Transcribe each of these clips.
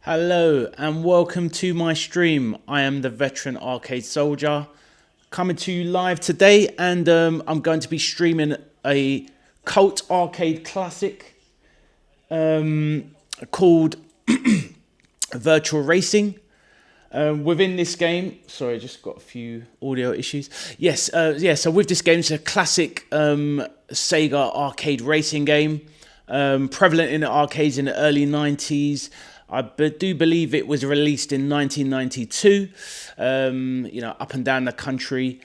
Hello and welcome to my stream. I am the veteran arcade soldier coming to you live today, and I'm going to be streaming a cult arcade classic called Virtua Racing. Within this game, sorry, I just got a few audio issues. So with this game, it's a classic Sega Arcade Racing game, prevalent in the arcades in the early 90s. I do believe it was released in 1992. Up and down the country,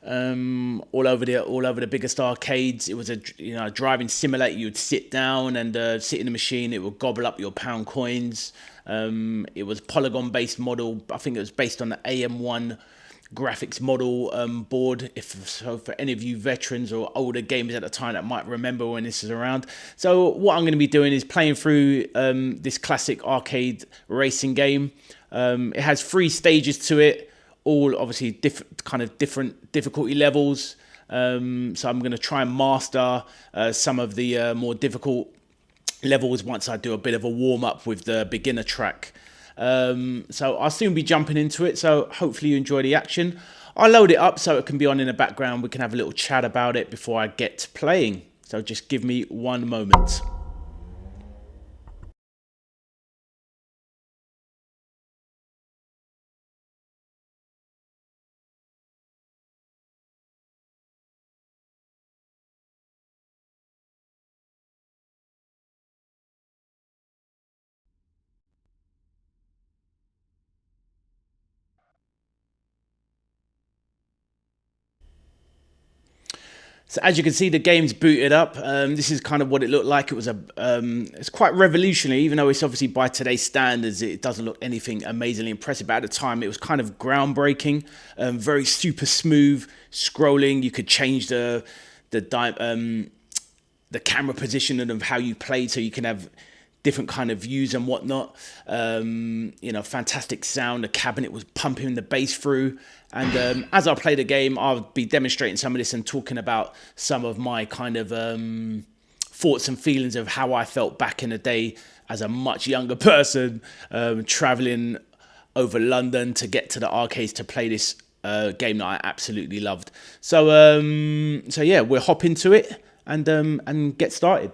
all over the biggest arcades. It was a driving simulator. You'd sit down and sit in the machine. It would gobble up your pound coins. It was polygon based model. I think it was based on the AM1 graphics model board. For any of you veterans or older gamers at the time that might remember when this is around. So what I'm going to be doing is playing through this classic arcade racing game. It has 3 stages to it, all obviously different difficulty levels. So I'm going to try and master some of the more difficult levels once I do a bit of a warm up with the beginner track. So I'll soon be jumping into it, so hopefully you enjoy the action. I'll load it up so it can be on in the background. We can have a little chat about it before I get to playing. So just give me one moment. So as you can see, the game's booted up. This is kind of what it looked like. It was it's quite revolutionary, even though it's obviously by today's standards, it doesn't look anything amazingly impressive. But at the time, it was kind of groundbreaking, very super smooth scrolling. You could change the camera position and of how you played, so you can have different kind of views and whatnot. Fantastic sound. The cabinet was pumping the bass through. And as I play the game, I'll be demonstrating some of this and talking about some of my kind of thoughts and feelings of how I felt back in the day as a much younger person, traveling over London to get to the arcades to play this game that I absolutely loved. So yeah, we'll hop into it and get started.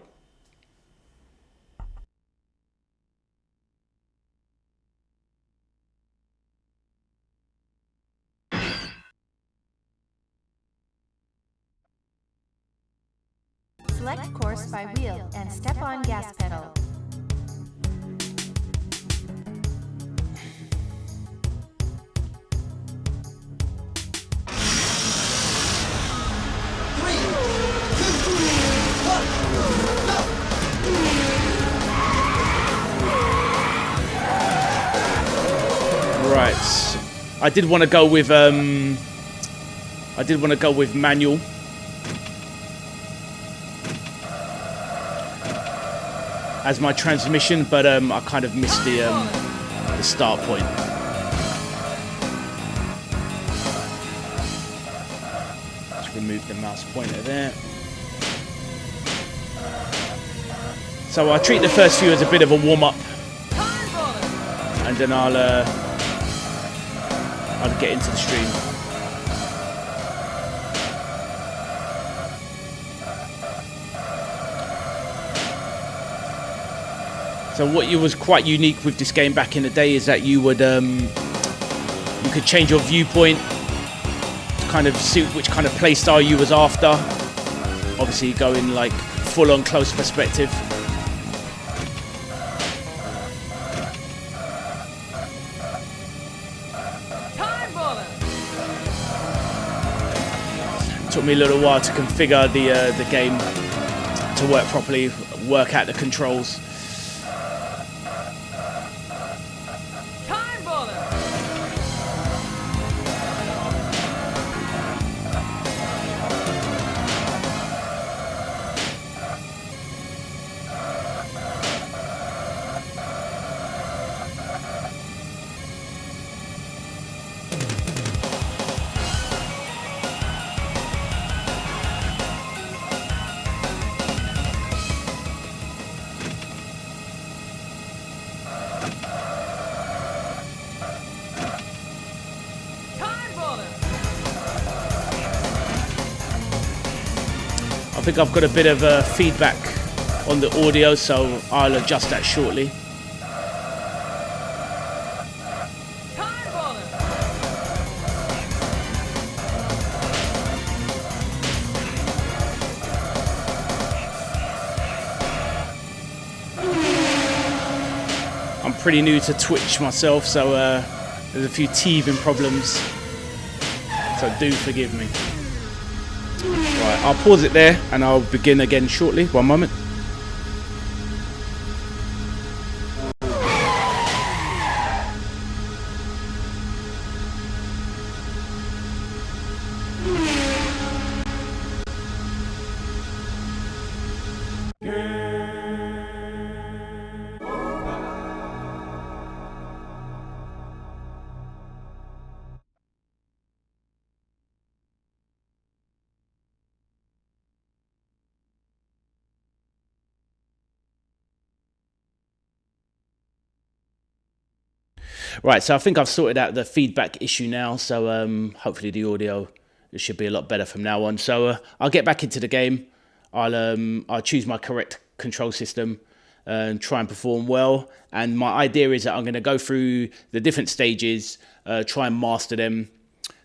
Select course by wheel and step on gas pedal. Right, I did want to go with manual. As my transmission, but I kind of missed the start point. Let's remove the mouse pointer there. So I treat the first few as a bit of a warm up, and then I'll get into the stream. So what was quite unique with this game back in the day is that you could change your viewpoint to kind of suit which kind of play style you was after. Obviously going like full on close perspective. It took me a little while to configure the game to work properly, work out the controls. I think I've got a bit of feedback on the audio, so I'll adjust that shortly. I'm pretty new to Twitch myself, so there's a few teething problems, so do forgive me. Right, I'll pause it there and I'll begin again shortly. One moment. Right, so I think I've sorted out the feedback issue now, so hopefully the audio should be a lot better from now on. So I'll get back into the game. I'll choose my correct control system and try and perform well. And my idea is that I'm going to go through the different stages, try and master them.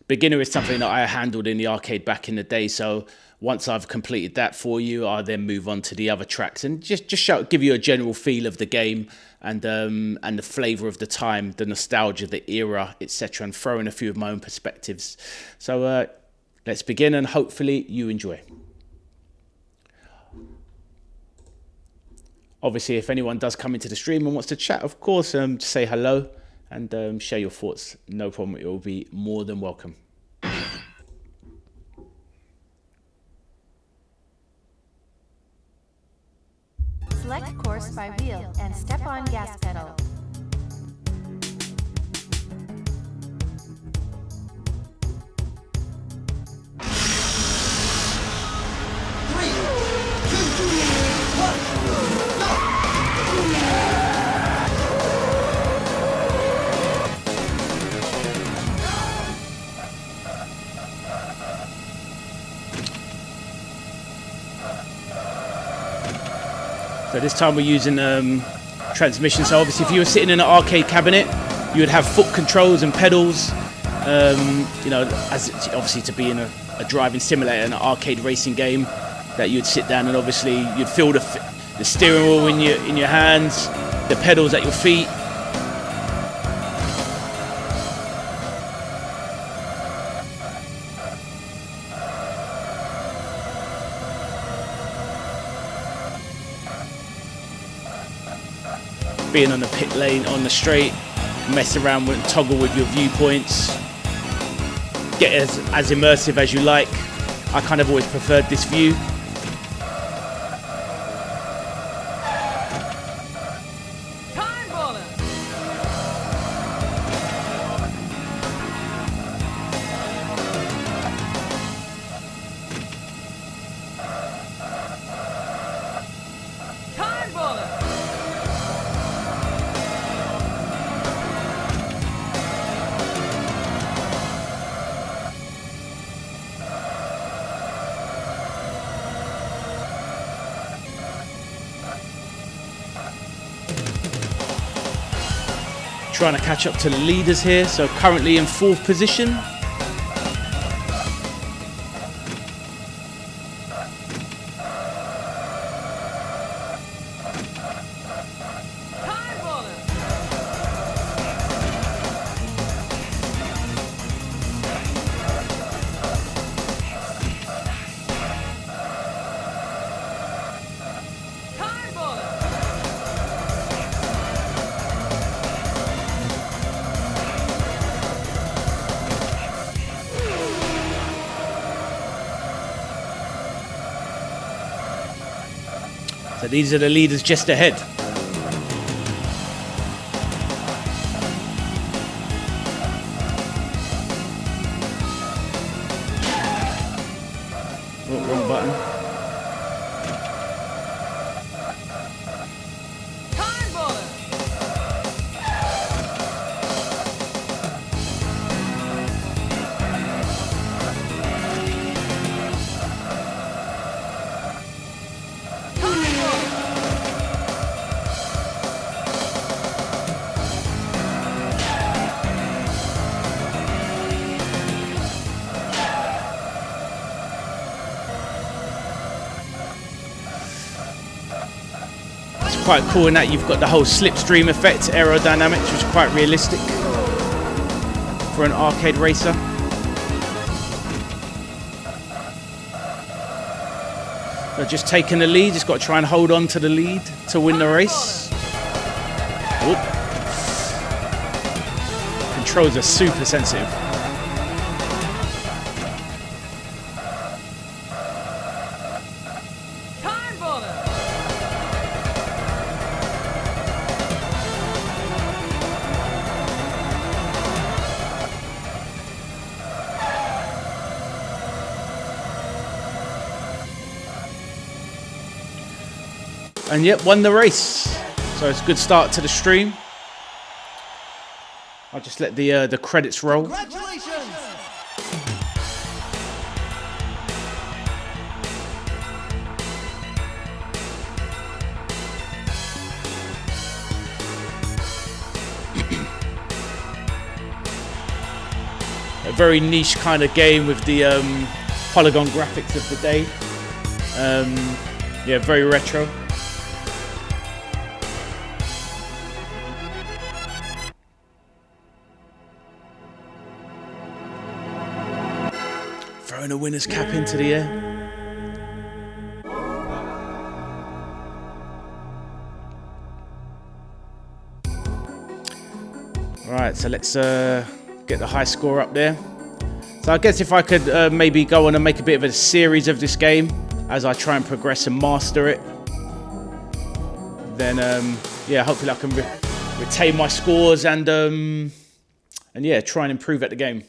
Beginner is something that I handled in the arcade back in the day, so once I've completed that for you, I'll then move on to the other tracks and just give you a general feel of the game and the flavour of the time, the nostalgia, the era, etc., and throw in a few of my own perspectives. So let's begin, and hopefully you enjoy. Obviously, if anyone does come into the stream and wants to chat, of course, say hello and share your thoughts. No problem, it will be more than welcome. Select course by wheel and step on gas pedal. So this time we're using transmission. So obviously if you were sitting in an arcade cabinet, you would have foot controls and pedals, you know, as obviously to be in a driving simulator, an arcade racing game, that you'd sit down and obviously you'd feel the steering wheel in your hands, the pedals at your feet. Being on the pit lane, on the straight, mess around with, toggle with your viewpoints, get as immersive as you like. I kind of always preferred this view. Trying to catch up to the leaders here, so currently in 4th position. So these are the leaders just ahead. Oh, wrong button. quite cool in that you've got the whole slipstream effect, aerodynamics, which is quite realistic for an arcade racer. So just taking the lead, just got to try and hold on to the lead to win the race. Oop. Controls are super sensitive. And yep, won the race. So it's a good start to the stream. I'll just let the credits roll. Congratulations! A very niche kind of game with the polygon graphics of the day. Yeah, very retro. Throwing a winner's cap into the air. Right, so let's get the high score up there. So I guess if I could maybe go on and make a bit of a series of this game as I try and progress and master it, then yeah, hopefully I can retain my scores and yeah, try and improve at the game.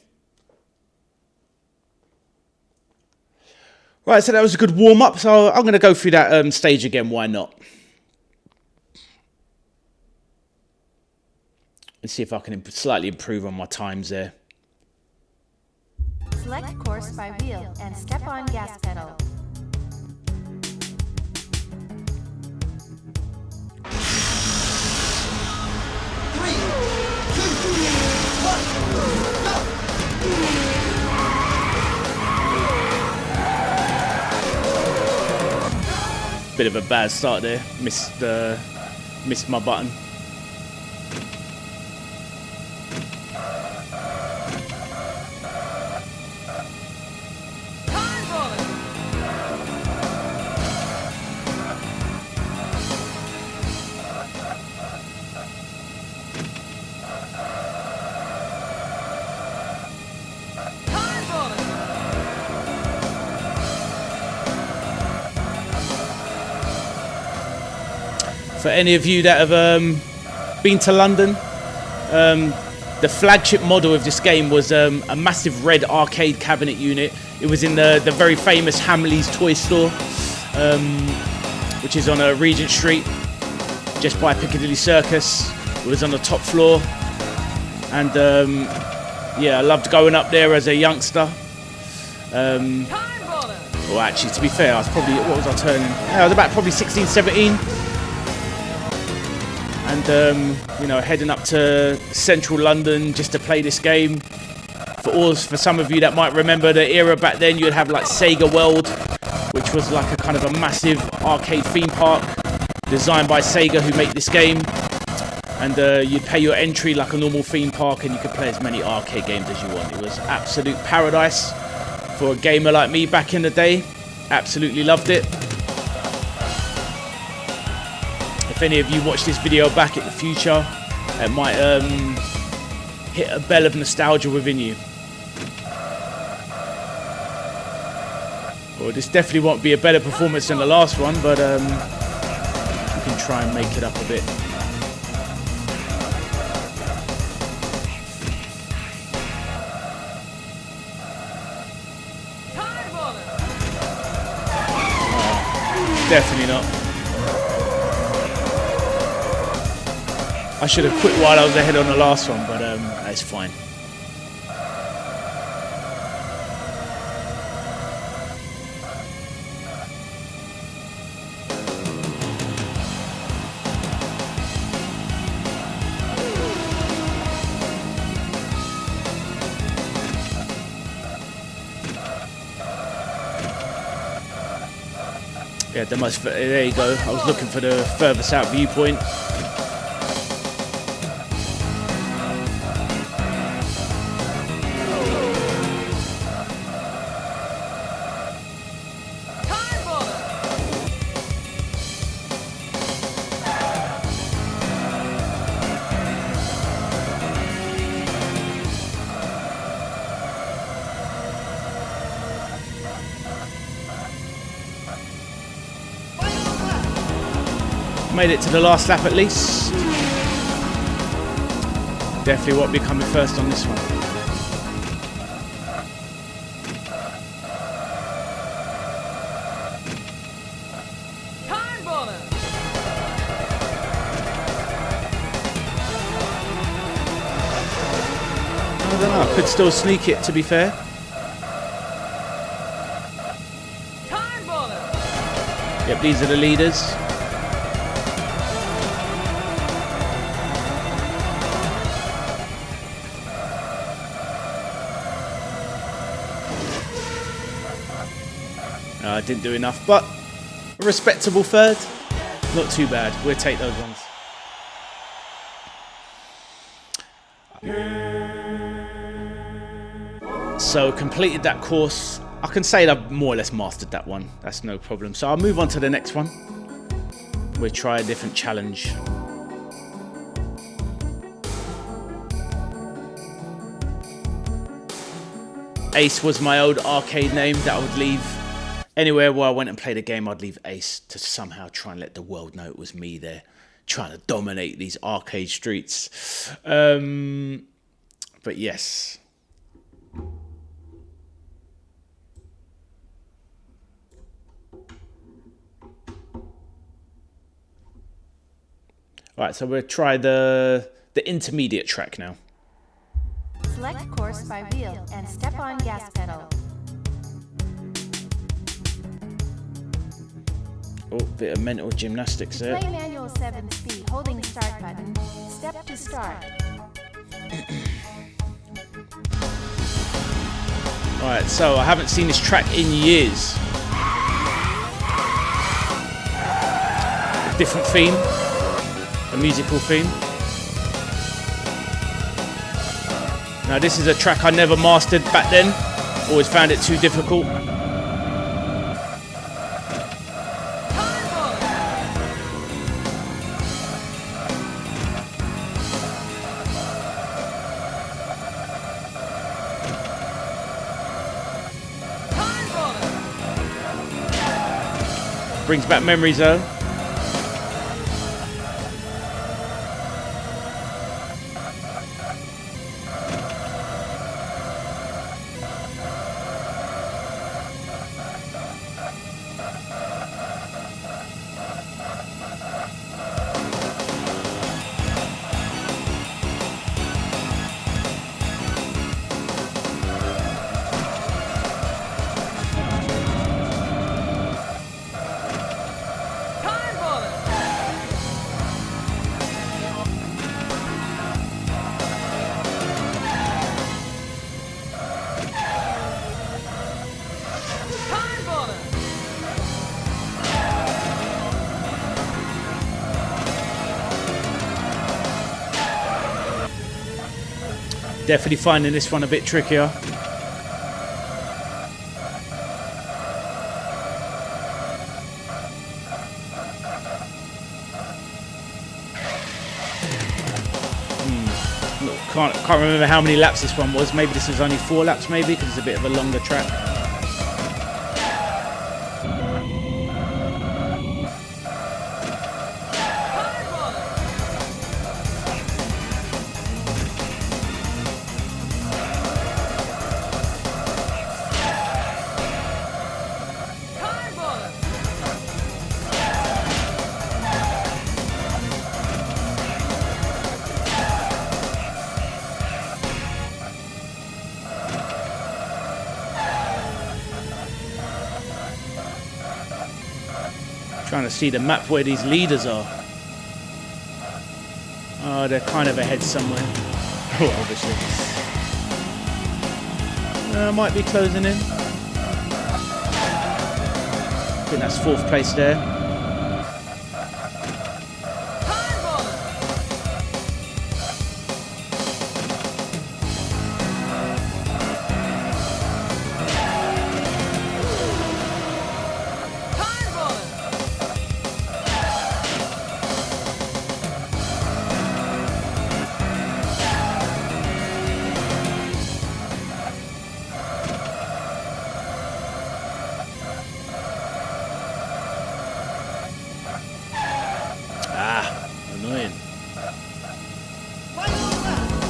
Right, so that was a good warm-up, so I'm going to go through that stage again, why not? And see if I can slightly improve on my times there. Select course by wheel and step on gas pedal. Bit of a bad start there. Missed my button. For any of you that have been to London, the flagship model of this game was a massive red arcade cabinet unit. It was in the very famous Hamley's toy store, which is on Regent Street, just by Piccadilly Circus. It was on the top floor, and yeah, I loved going up there as a youngster. Well, actually, to be fair, I was probably, what was I turning? I was about probably 16, 17. And, you know, heading up to central London just to play this game. For some of you that might remember the era back then, you'd have like Sega World, which was like a kind of a massive arcade theme park designed by Sega, who made this game. And you'd pay your entry like a normal theme park, and you could play as many arcade games as you want. It was absolute paradise for a gamer like me back in the day. Absolutely loved it. If any of you watch this video back in the future, it might hit a bell of nostalgia within you. Well, this definitely won't be a better performance than the last one, but we can try and make it up a bit. Definitely not. I should have quit while I was ahead on the last one, but that's fine. Yeah, there you go. I was looking for the furthest out viewpoint. Made it to the last lap at least. Definitely won't be coming first on this one. I don't know, I could still sneak it, to be fair. Yep, these are the leaders. I didn't do enough, but a respectable third. Not too bad. We'll take those ones. So completed that course. I can say that I've more or less mastered that one. That's no problem. So I'll move on to the next one. We'll try a different challenge. Ace was my old arcade name that I would leave. Anywhere where I went and played a game, I'd leave Ace to somehow try and let the world know it was me there, trying to dominate these arcade streets. But yes. Alright, so we'll try the intermediate track now. Select course by wheel and step on gas pedal. Oh, bit of mental gymnastics there. Play manual 7 speed, holding start button. Step to start. Alright, so I haven't seen this track in years. A different theme. A musical theme. Now this is a track I never mastered back then. Always found it too difficult. Brings back memories though. Definitely finding this one a bit trickier. Can't remember how many laps this one was. Maybe this was only 4 laps, maybe, because it's a bit of a longer track. Trying to see the map where these leaders are. Oh, they're kind of ahead somewhere. Oh, obviously. Might be closing in. think that's 4th place there. Annoying.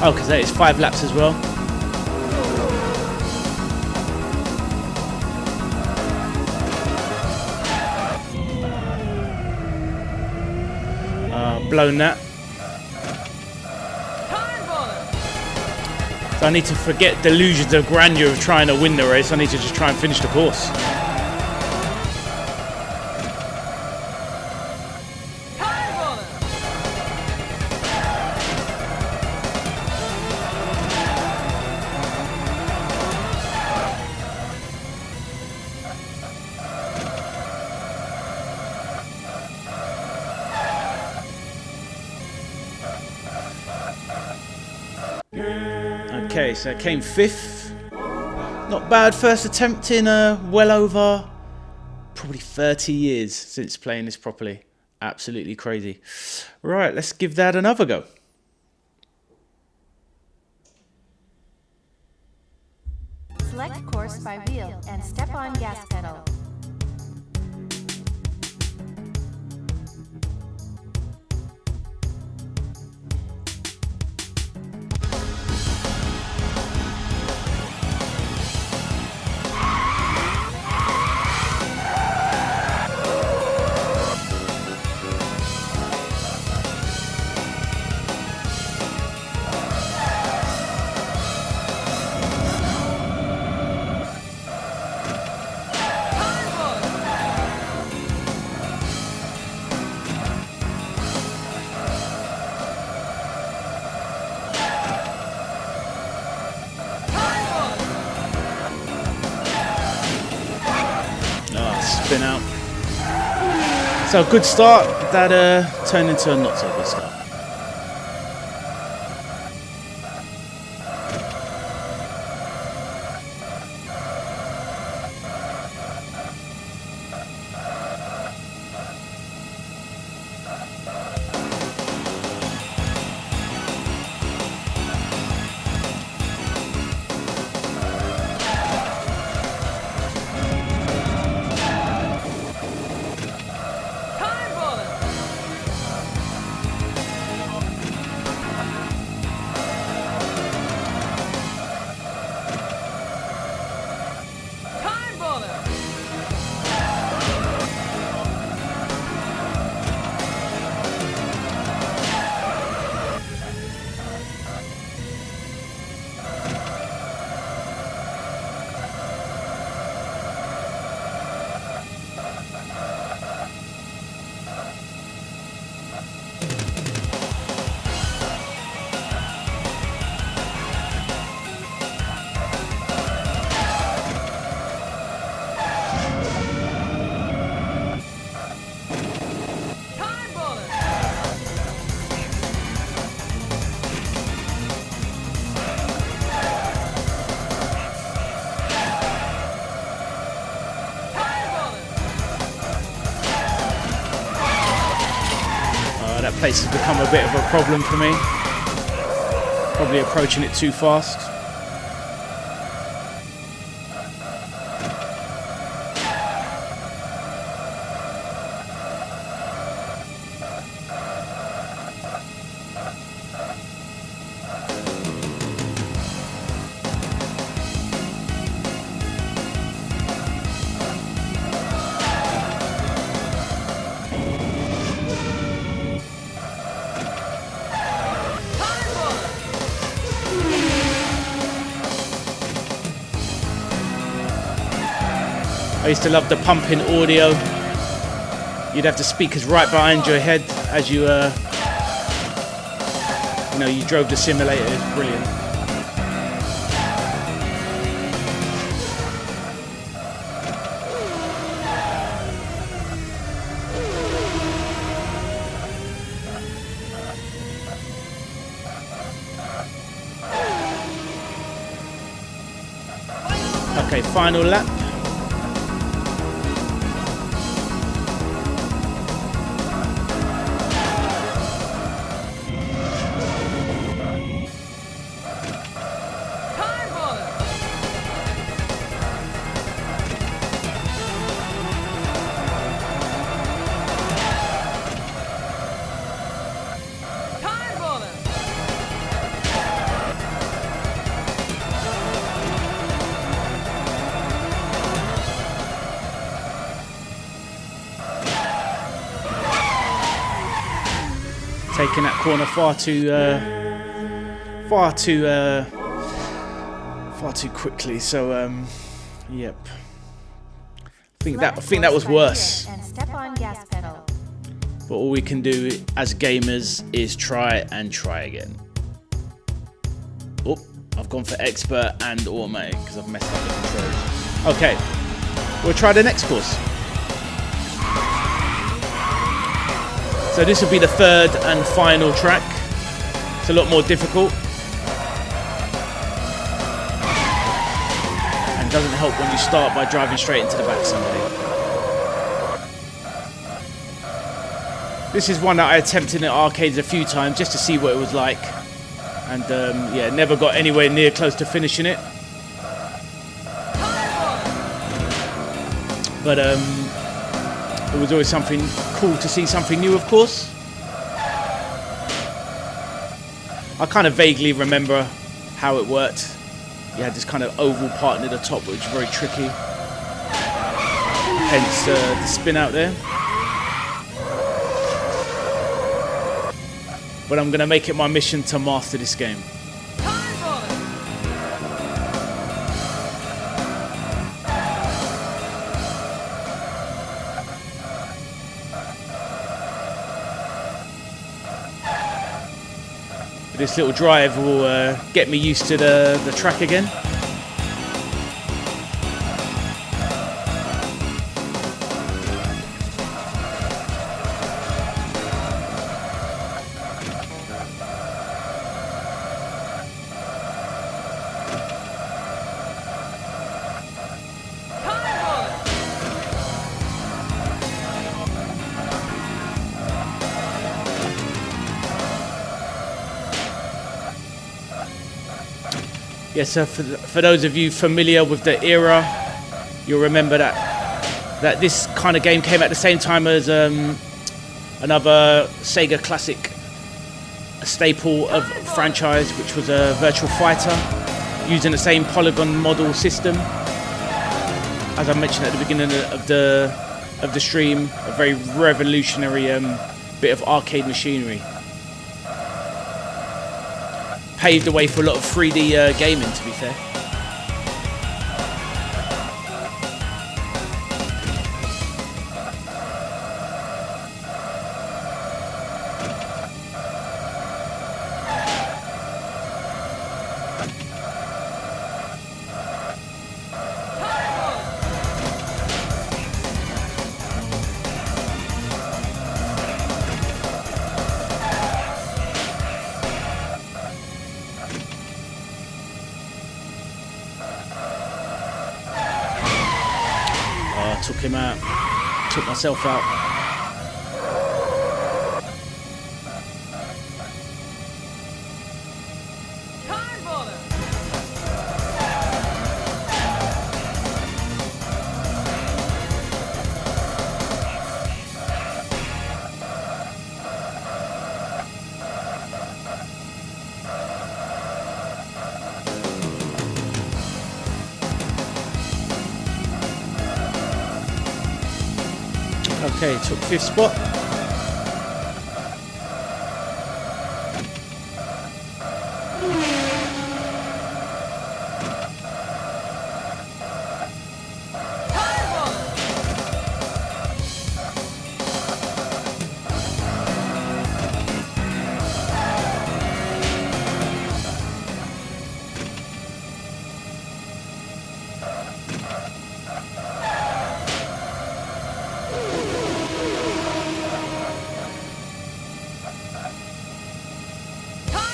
Oh, because that is 5 laps as well. Blown that. So I need to forget delusions of grandeur of trying to win the race. I need to just try and finish the course. Okay, so I came 5th. Not bad first attempt in well over probably 30 years since playing this properly. Absolutely crazy. Right, let's give that another go. Select course by wheel and step on gas pedal. Spin out. So a good start that turned into a not so good start. That place has become a bit of a problem for me. Probably approaching it too fast. I used to love the pumping audio. You'd have the speakers right behind your head as you, you drove the simulator. It's brilliant. Okay, final lap. Taking that corner far too quickly. So yep. I think that was worse. And step on gas pedal. But all we can do as gamers is try and try again. Oh, I've gone for expert and automatic because I've messed up the controls. Okay, we'll try the next course. So this will be the third and final track. It's a lot more difficult. And doesn't help when you start by driving straight into the back of somebody. This is one that I attempted in arcades a few times just to see what it was like. And yeah, never got anywhere near close to finishing it. But it was always something cool to see something new, of course. I kind of vaguely remember how it worked. You had this kind of oval part near the top, which was very tricky. Hence the spin out there. But I'm going to make it my mission to master this game. This little drive will get me used to the track again. Yes, so for those of you familiar with the era, you'll remember that this kind of game came at the same time as another Sega classic staple of franchise, which was a Virtua Fighter, using the same polygon model system. As I mentioned at the beginning of the stream, a very revolutionary bit of arcade machinery. Paved the way for a lot of 3D gaming, to be fair. Took him out, took myself out. Okay, took 5th spot.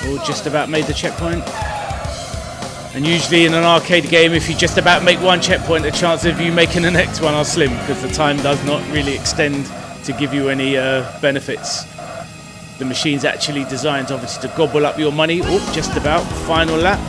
Oh, just about made the checkpoint. And usually in an arcade game, if you just about make one checkpoint, the chance of you making the next one are slim, because the time does not really extend to give you any benefits. The machine's actually designed, obviously, to gobble up your money. Oh, just about. Final lap.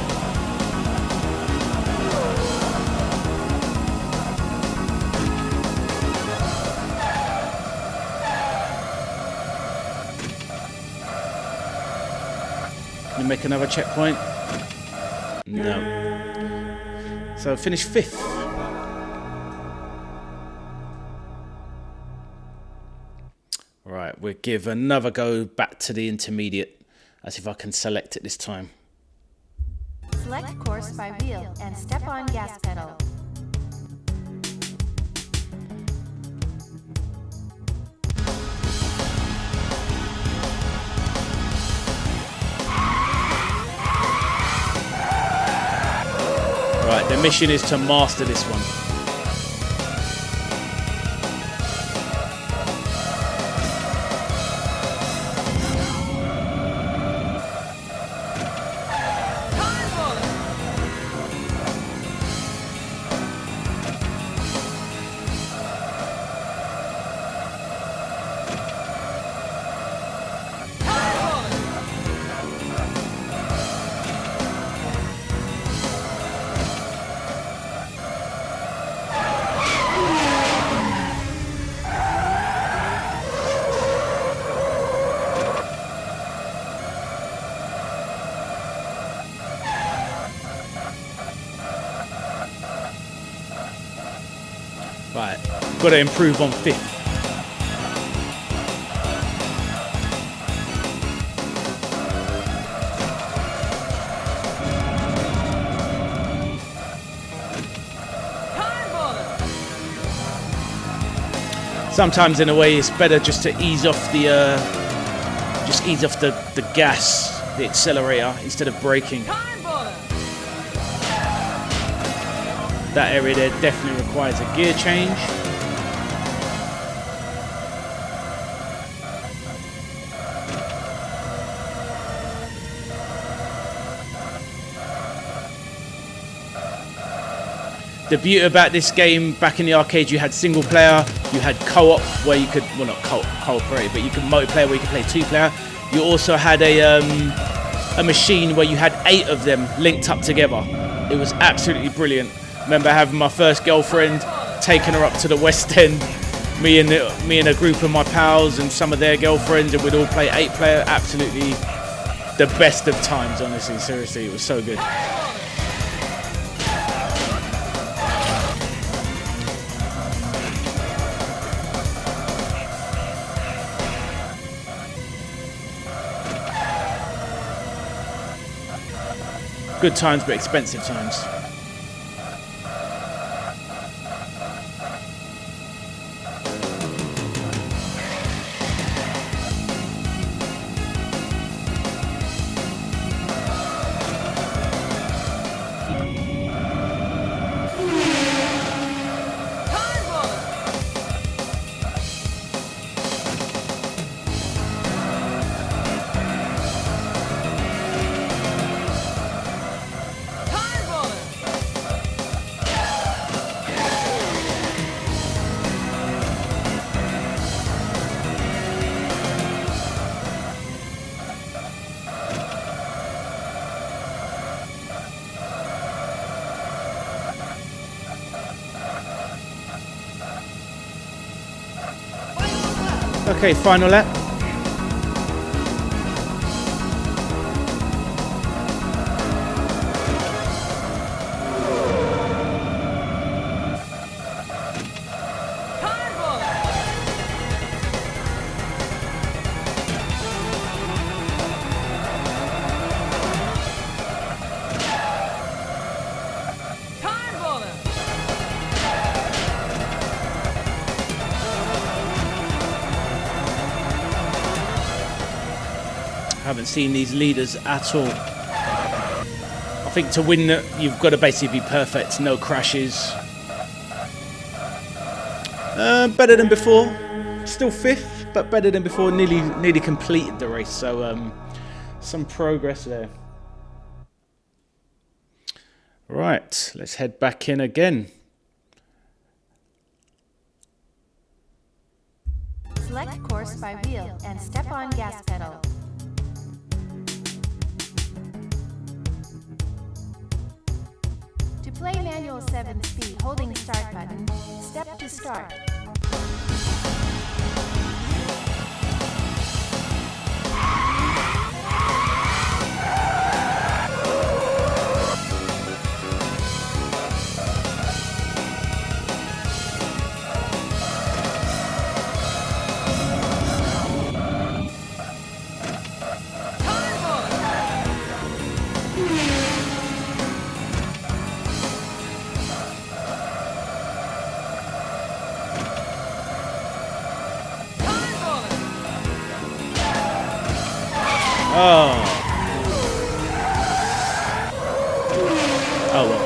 Can you make another checkpoint? No. So finish 5th. Right, we'll give another go back to the intermediate. As if I can select it this time. Select course by wheel and step on gas pedal. Right, the mission is to master this one. Right, got to improve on 5th. Sometimes, in a way, it's better just to ease off the the gas, the accelerator, instead of braking. That area there definitely requires a gear change. The beauty about this game, back in the arcade, you had single player, you had co-op where you could, well, not cooperate, but you could multiplayer where you could play 2-player. You also had a machine where you had 8 of them linked up together. It was absolutely brilliant. Remember having my first girlfriend, taking her up to the West End, me and a group of my pals and some of their girlfriends, and we'd all play 8-player. Absolutely the best of times, honestly, seriously, it was so good. Good times, but expensive times. Okay, final lap. Haven't seen these leaders at all. I think to win, you've got to basically be perfect, no crashes. Better than before. Still 5th, but better than before. Nearly completed the race, so some progress there. Right, let's head back in again. Select course by wheel and step on gas pedal. To play manual 7 speed, holding start button, step to start. Oh. Oh well.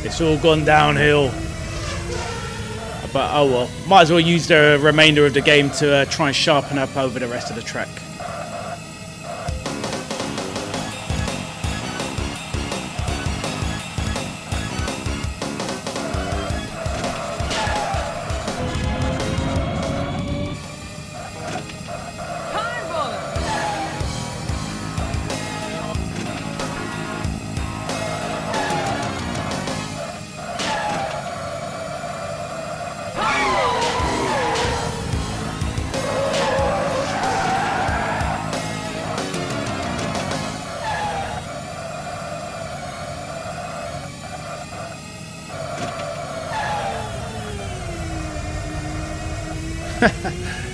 It's all gone downhill. But oh well. Might as well use the remainder of the game to try and sharpen up over the rest of the track.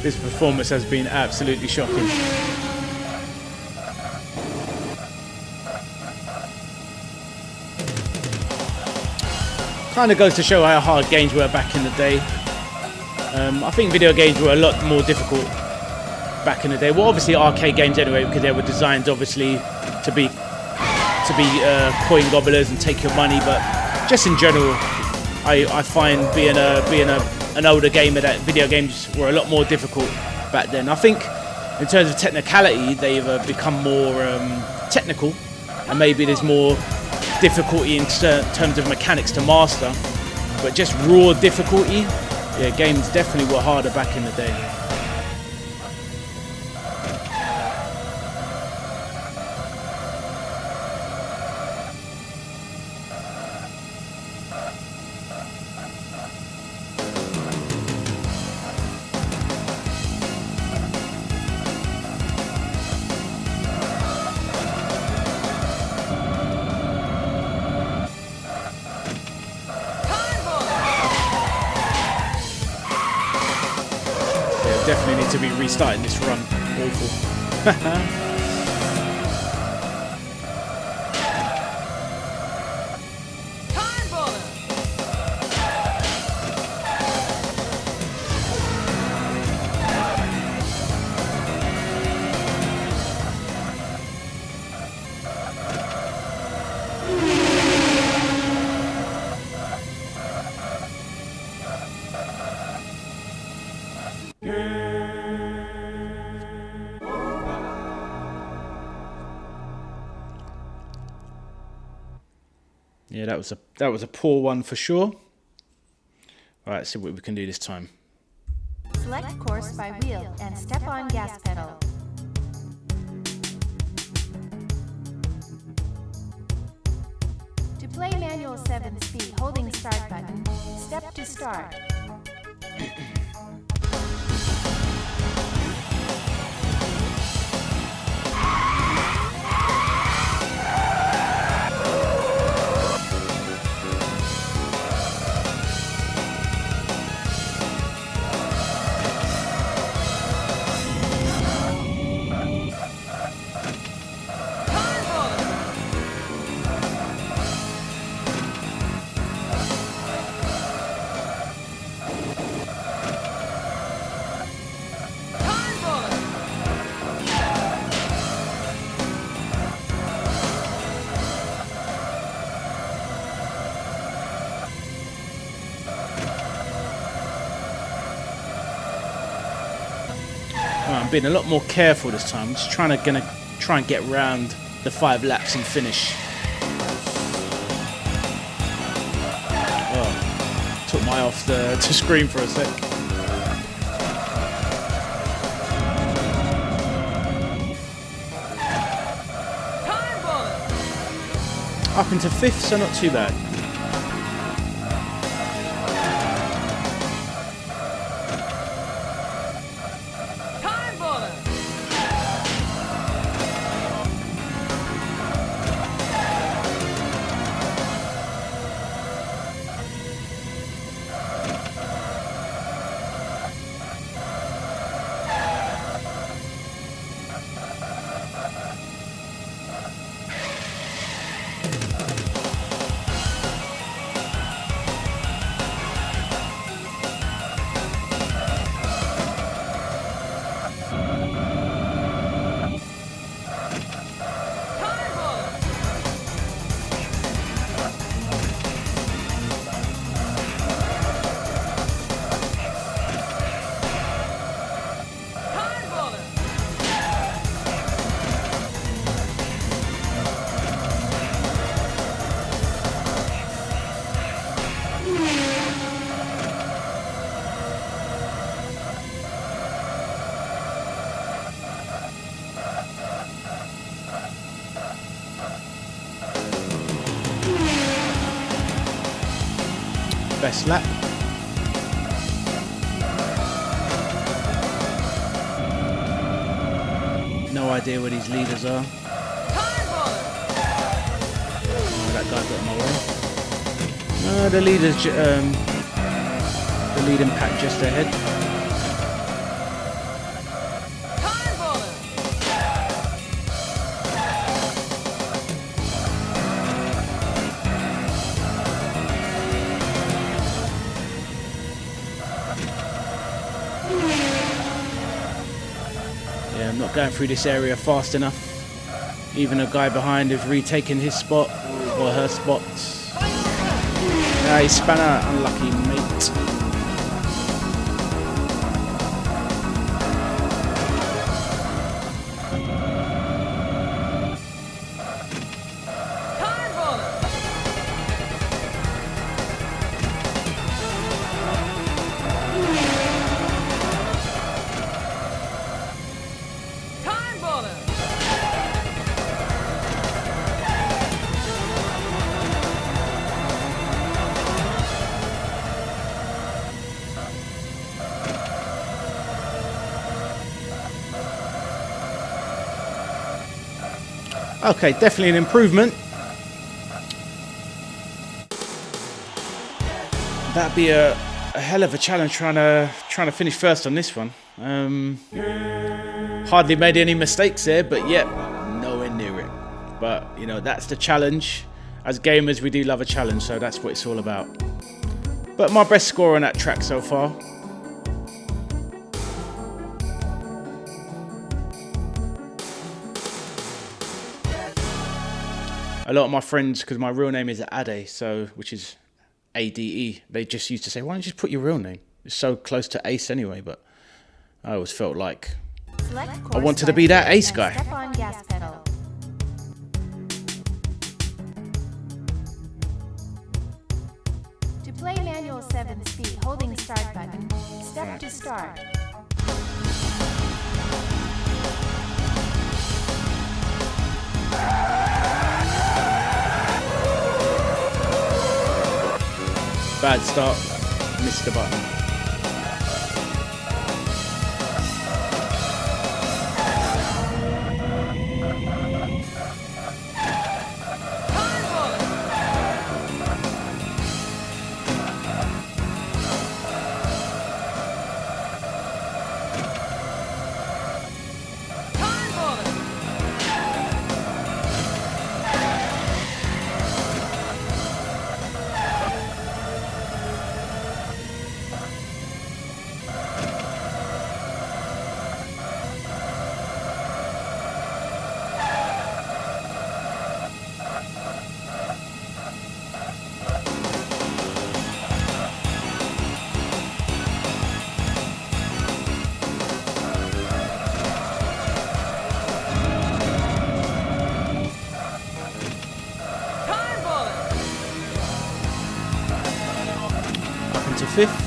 This performance has been absolutely shocking. Kind of goes to show how hard games were back in the day. I think video games were a lot more difficult back in the day. Well, obviously arcade games anyway, because they were designed obviously to be coin gobblers and take your money. But just in general, I find being an older gamer that video games were a lot more difficult back then. I think in terms of technicality, they've become more technical, and maybe there's more difficulty in terms of mechanics to master. But just raw difficulty, yeah, games definitely were harder back in the day. Definitely need to be restarting this run. Awful. Yeah, that was a poor one for sure. All right, let's see what we can do this time. Select course by wheel and step on gas pedal. To play manual 7 speed, holding start button, step to start. I'm being a lot more careful this time. I'm just gonna try and get round the 5 laps and finish. Oh, took my eye off the screen for a sec. Up into 5th, so not too bad. Best lap. No idea where these leaders are. Oh, that guy got in my way. No, the leaders, the leading pack just ahead. Yeah, I'm not going through this area fast enough. Even a guy behind is retaking his spot or her spot. Ah, he spun out, unlucky mate. Okay, definitely an improvement. That'd be a hell of a challenge trying to finish first on this one. Hardly made any mistakes there, but yet nowhere near it. But you know, that's the challenge. As gamers, we do love a challenge, so that's what it's all about. But my best score on that track so far. A lot of my friends, because my real name is Ade, so which is ADE, they just used to say, "Why don't you just put your real name? It's so close to Ace anyway." But I always felt like I wanted to be that Ace guy. Step on gas pedal. To play manual 7-speed, holding start button. Step to start. Bad start, missed the button. 5th.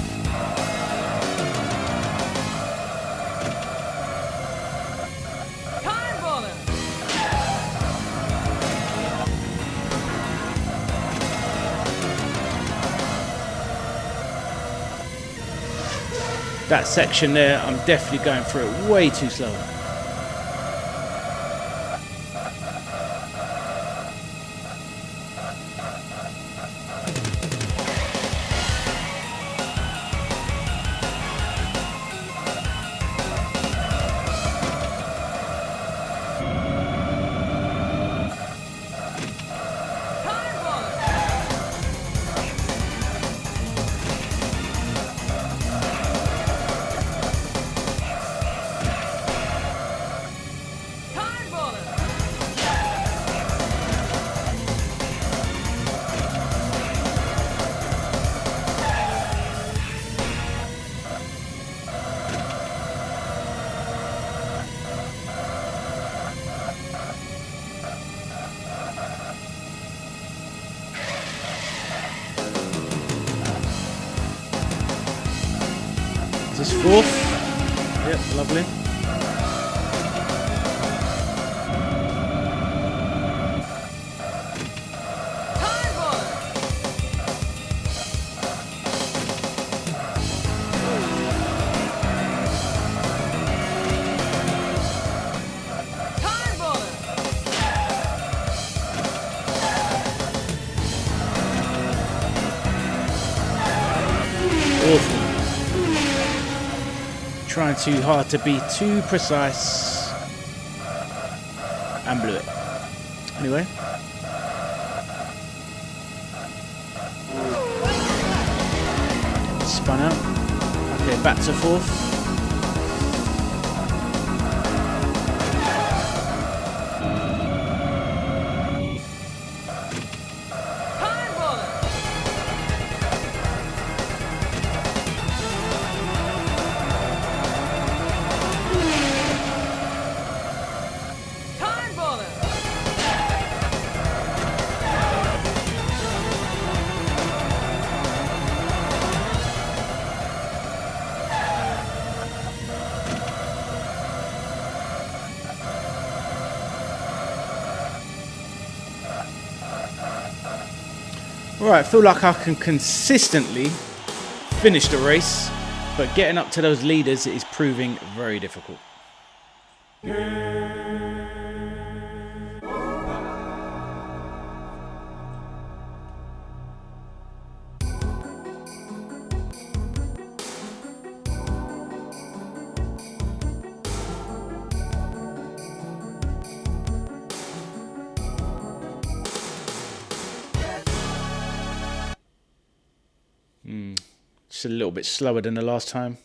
That section there, I'm definitely going through it way too slow. Is this 4th? Yep, lovely. Awful. Trying too hard to be too precise and blew it. Anyway. Spun out. Okay, back to 4th. Right, I feel like I can consistently finish the race, but getting up to those leaders is proving very difficult. Just a little bit slower than the last time.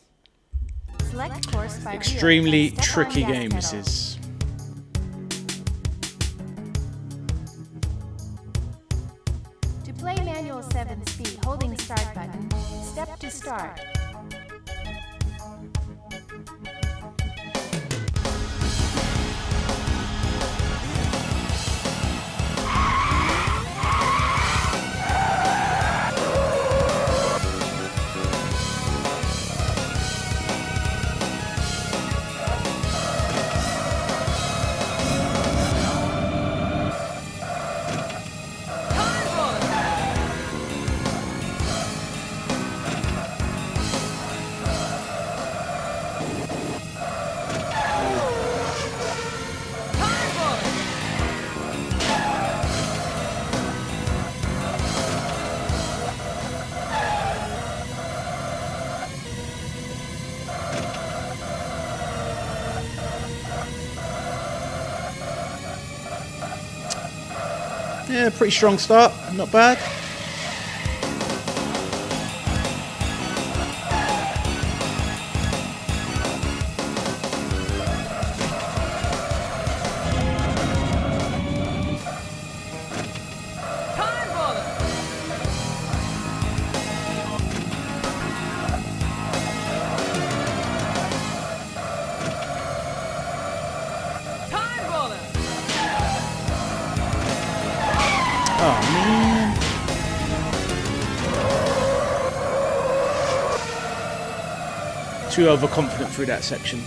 Select course by Extremely wheel and step tricky on gas game this pedal. is. To play manual 7-speed, holding start button. Step to start. Yeah, pretty strong start, not bad. Oh man. Too overconfident through that section.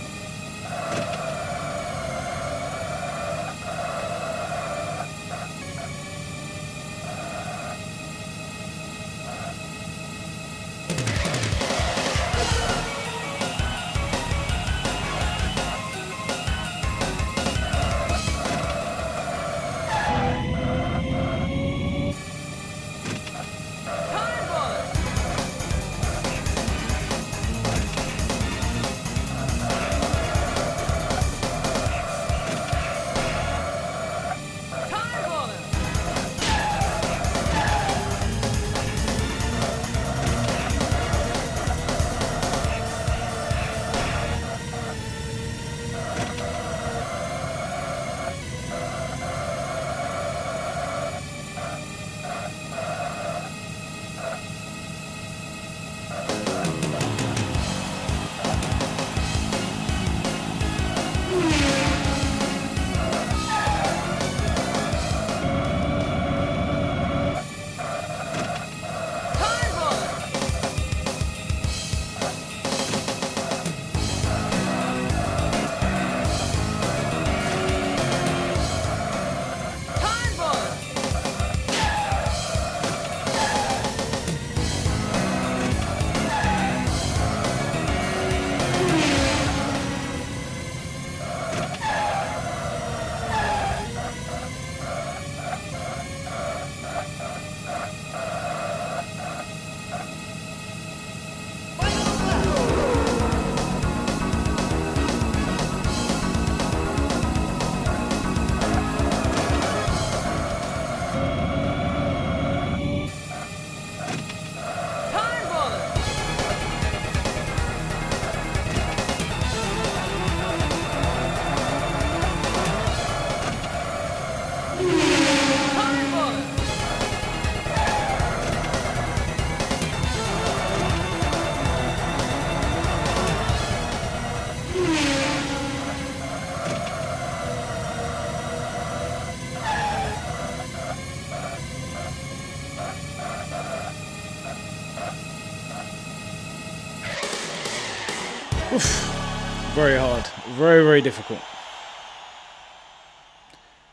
Oof. Very hard. Very, very difficult.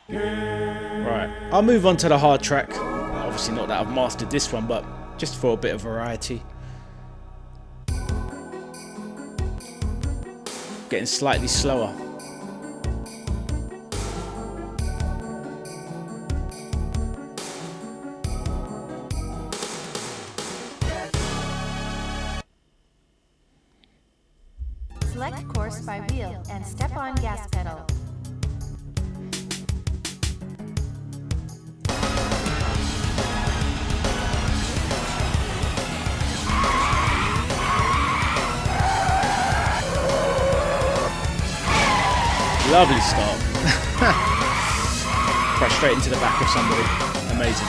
Right. I'll move on to the hard track. Obviously not that I've mastered this one, but just for a bit of variety. Getting slightly slower. Select course by wheel and step on gas pedal. Lovely start. Crash straight into the back of somebody. Amazing.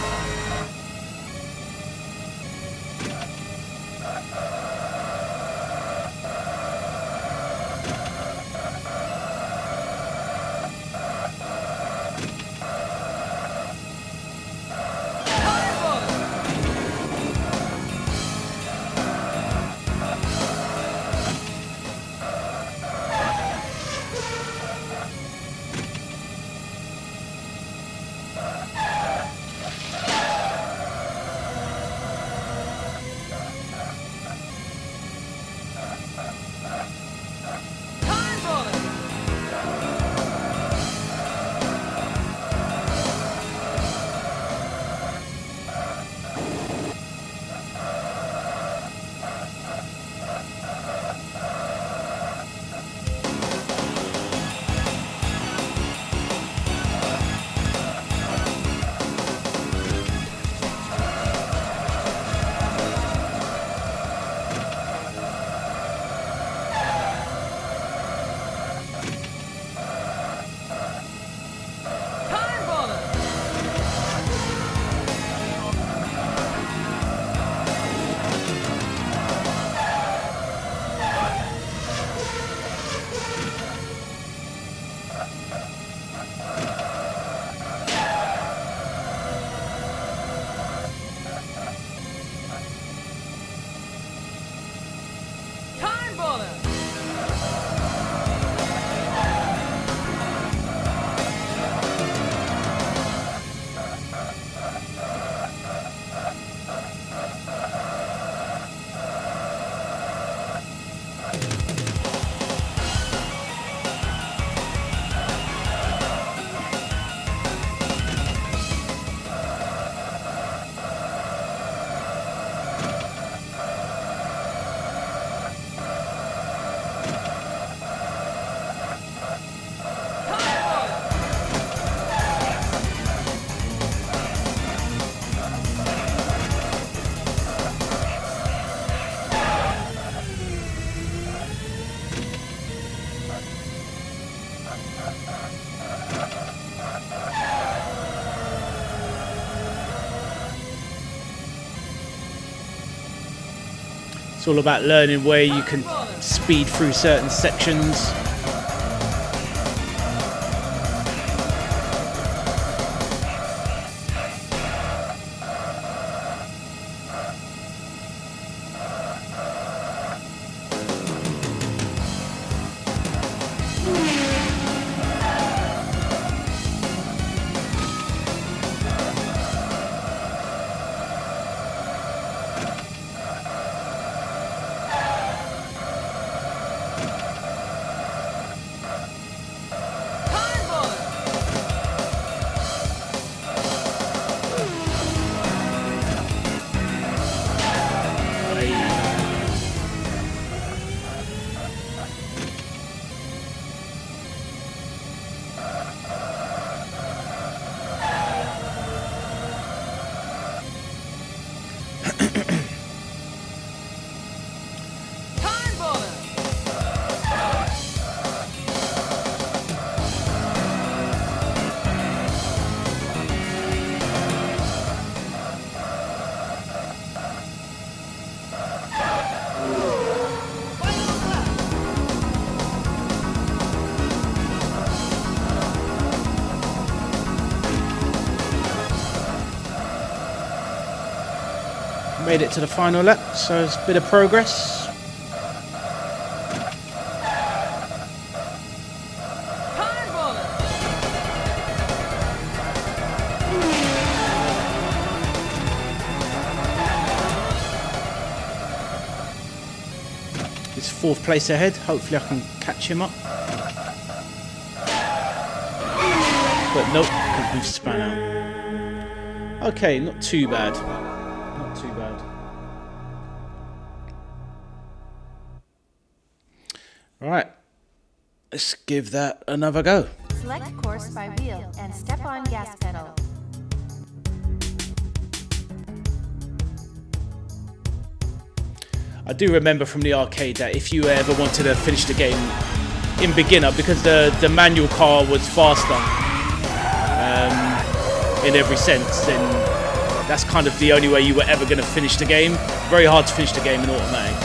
all about learning where you can speed through certain sections. Made it to the final lap, so it's a bit of progress. It's 4th place ahead. Hopefully I can catch him up. But nope, because we've spun out. Okay, not too bad. Not too bad. Right, let's give that another go. Select course by wheel and step on gas pedal. I do remember from the arcade that if you ever wanted to finish the game in beginner, because the manual car was faster in every sense, then that's kind of the only way you were ever going to finish the game. Very hard to finish the game in automatic.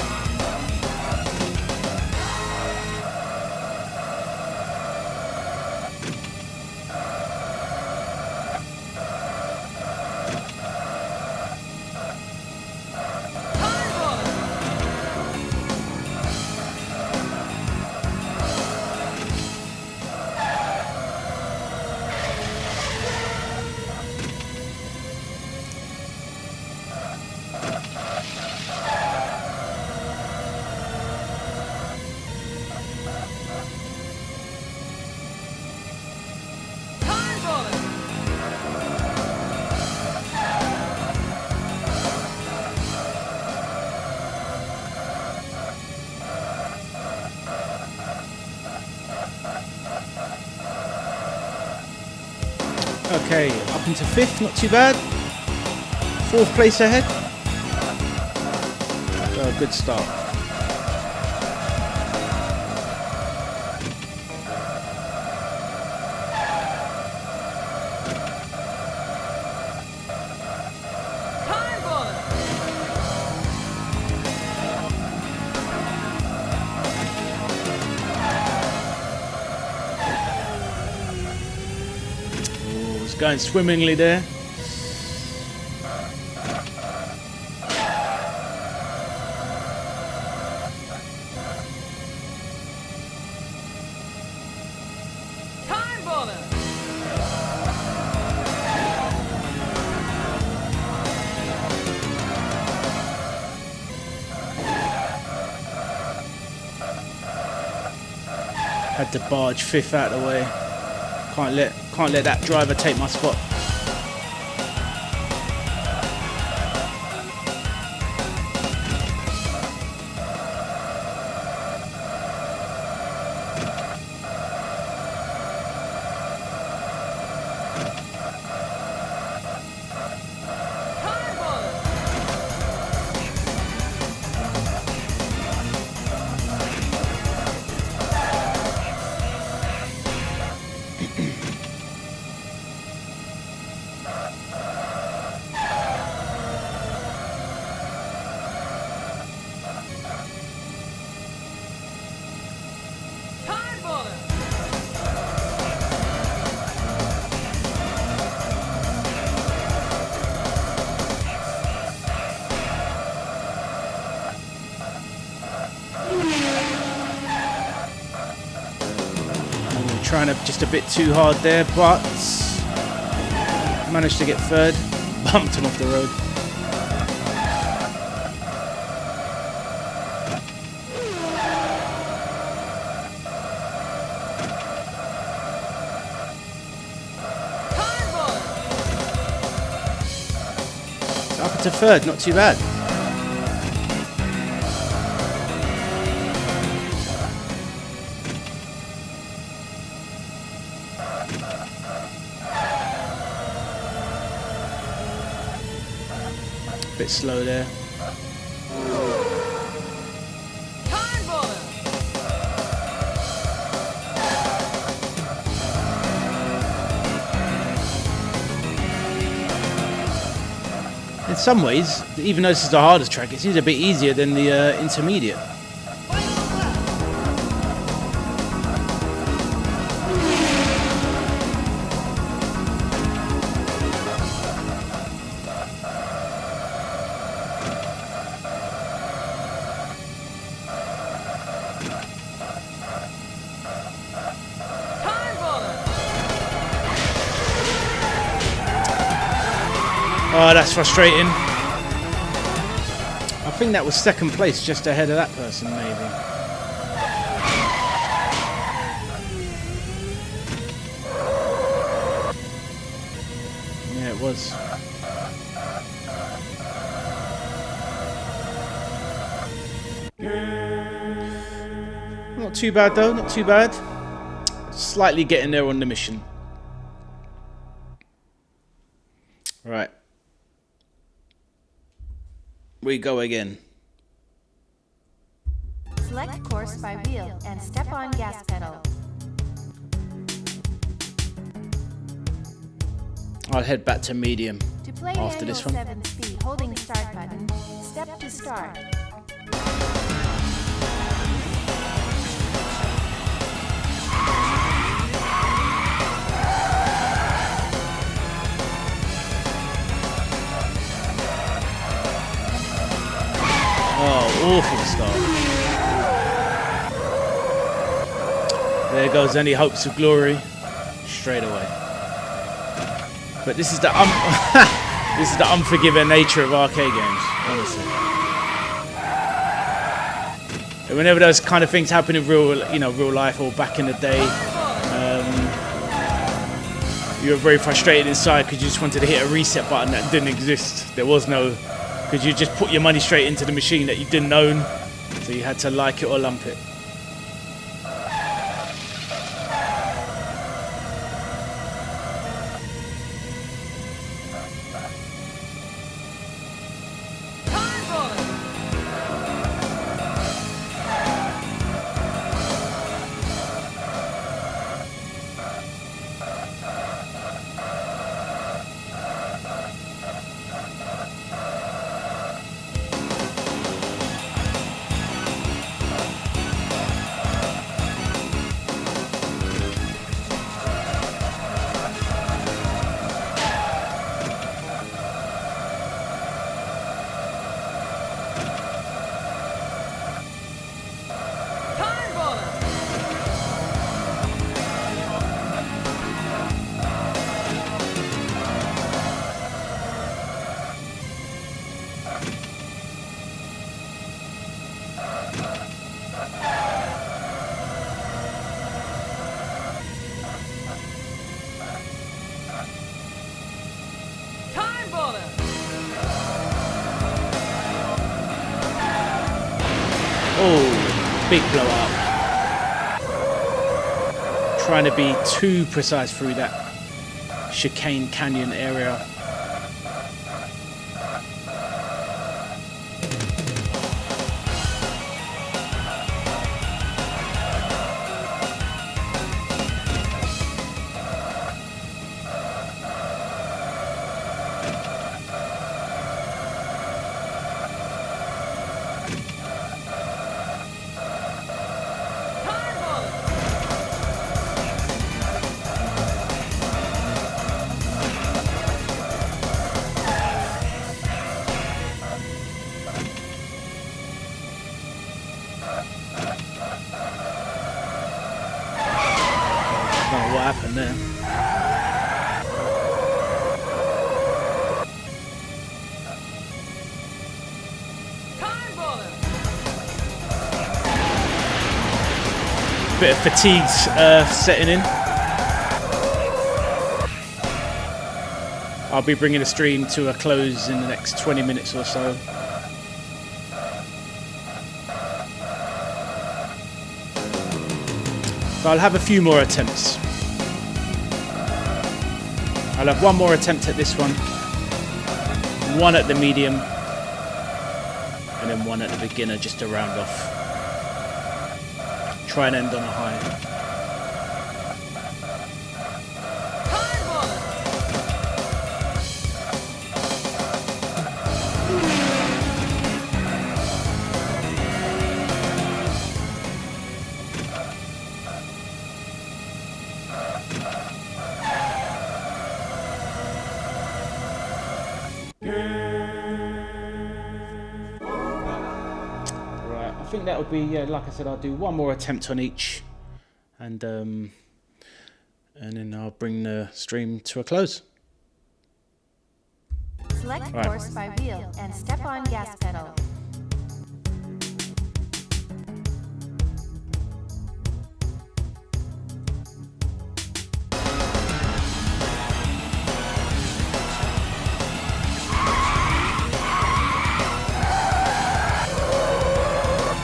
Okay, up into 5th, not too bad. 4th place ahead. Oh, good start. Going swimmingly there. Had to barge 5th out of the way. Can't let that driver take my spot. trying to just a bit too hard there, but managed to get third. Bumped him off the road. Up to third, not too bad. Bit slow there. In some ways, even though this is the hardest track, it seems a bit easier than the intermediate. Oh, that's frustrating. I think that was second place, just ahead of that person, maybe. Yeah, it was. Not too bad, though. Not too bad. Slightly getting there on the mission. Right. We go again. Select course by wheel and step on gas pedal. I'll head back to medium To play after manual this one. 7 speed, holding start button, step to start. Oh, awful start. There goes any hopes of glory straight away. But this is the this is the unforgiving nature of arcade games, honestly. And whenever those kind of things happen in real life or back in the day, you were very frustrated inside because you just wanted to hit a reset button that didn't exist. There was no, because you just put your money straight into the machine that you didn't own, so you had to like it or lump it. Oh, big blow up. Trying to be too precise through that chicane canyon area. bit of fatigue setting in. I'll be bringing the stream to a close in the next 20 minutes or so. So I'll have a few more attempts. I'll have one more attempt at this one, one at the medium, and then one at the beginner just to round off. Try and end on a high. I think that would be, yeah, like I said, I'll do one more attempt on each, and then I'll bring the stream to a close. Select course by wheel and step on gas pedal.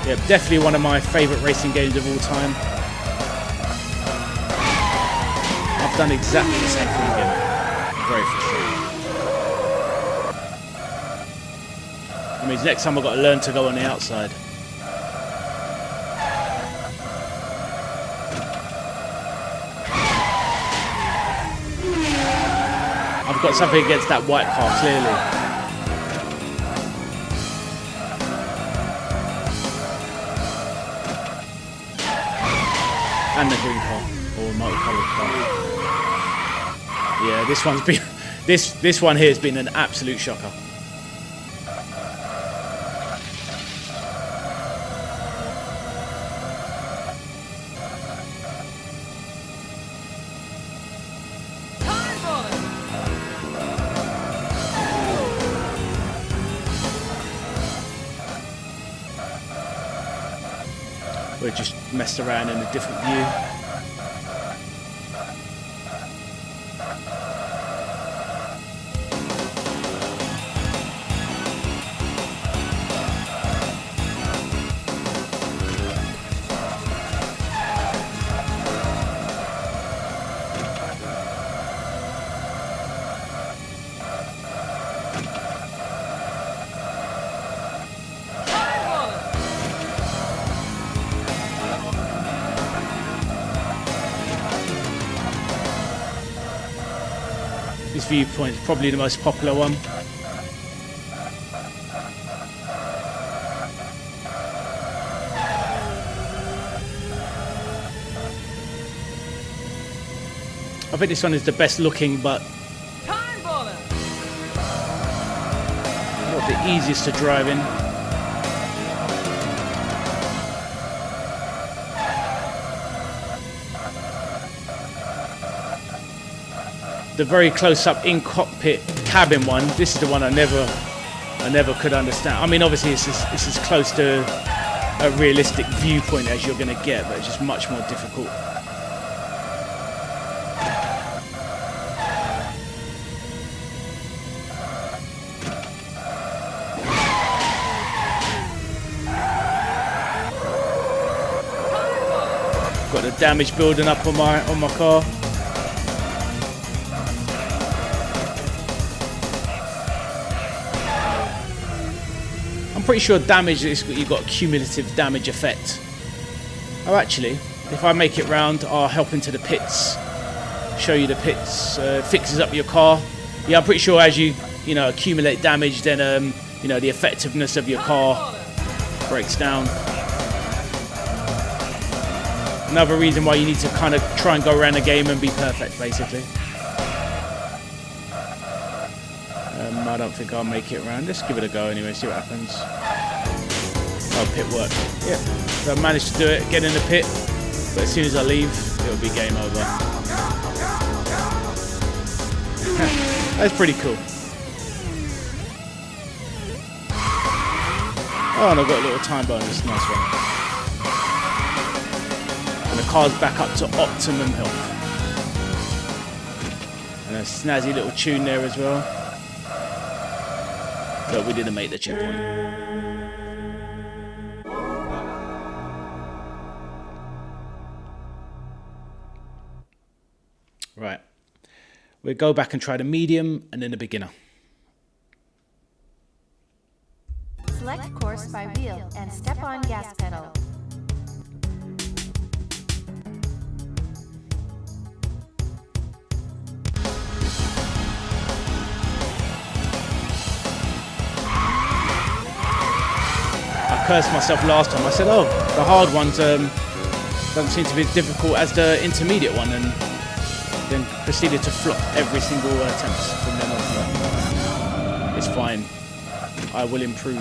Yeah, definitely one of my favourite racing games of all time. I've done exactly the same thing again. Very frustrating. That means next time I've got to learn to go on the outside. I've got something against that white car, clearly. And the green car, or multicolored car. Yeah, this one's been this one here has been an absolute shocker. We just messed around in a different view. This viewpoint is probably the most popular one. I think this one is the best looking, but not the easiest to drive in. The very close-up in-cockpit cabin one. This is the one I never could understand. I mean, obviously, it's as close to a realistic viewpoint as you're going to get, but it's just much more difficult. Got the damage building up on my car. I'm pretty sure damage is you've got a cumulative damage effect. Oh, actually, if I make it round, I'll help into the pits, show you the pits, fixes up your car. Yeah, I'm pretty sure as you accumulate damage, then the effectiveness of your car breaks down. Another reason why you need to kind of try and go around the game and be perfect, basically. I don't think I'll make it around. Let's give it a go anyway, see what happens. Oh, pit work. Yeah, so I managed to do it, get in the pit, but as soon as I leave, it'll be game over. That's pretty cool. Oh, and I've got a little time bonus, nice one. the car's back up to optimum health. And a snazzy little tune there as well. But we didn't make the checkpoint. Right. We'll go back and try the medium and then the beginner. Select course by wheel and step on gas pedal. I cursed myself last time. I said, oh, the hard ones don't seem to be as difficult as the intermediate one, and then proceeded to flop every single attempt from then on. It's fine. I will improve.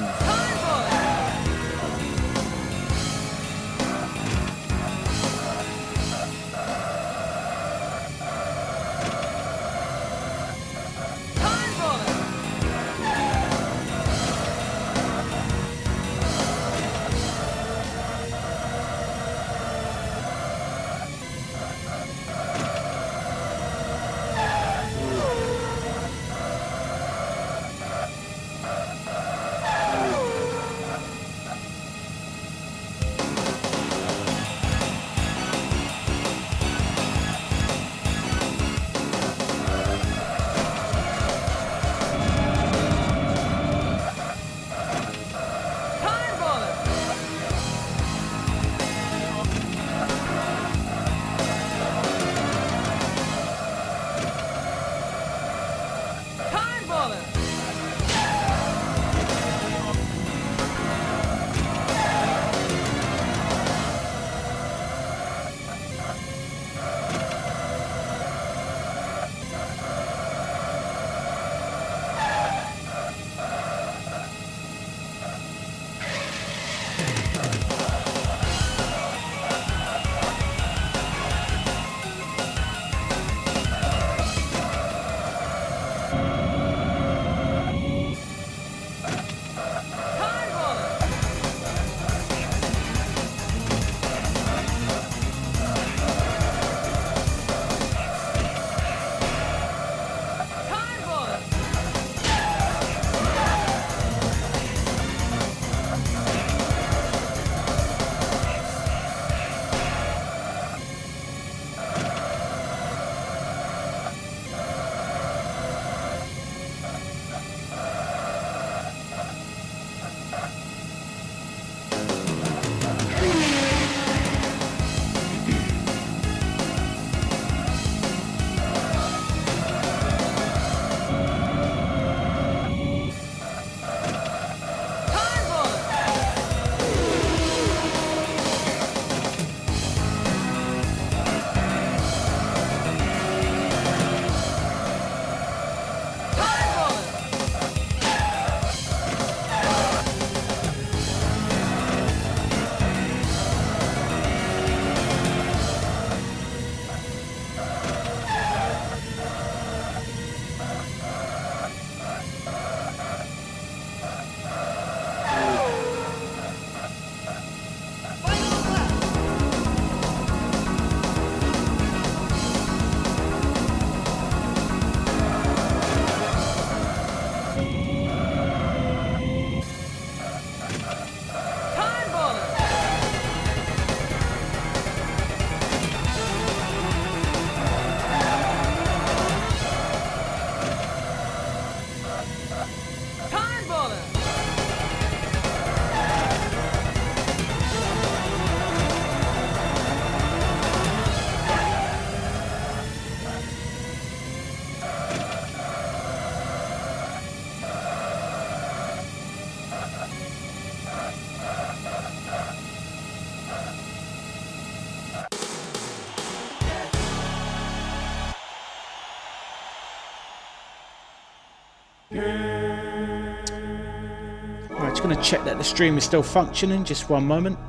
Right, just going to check that the stream is still functioning. Just one moment.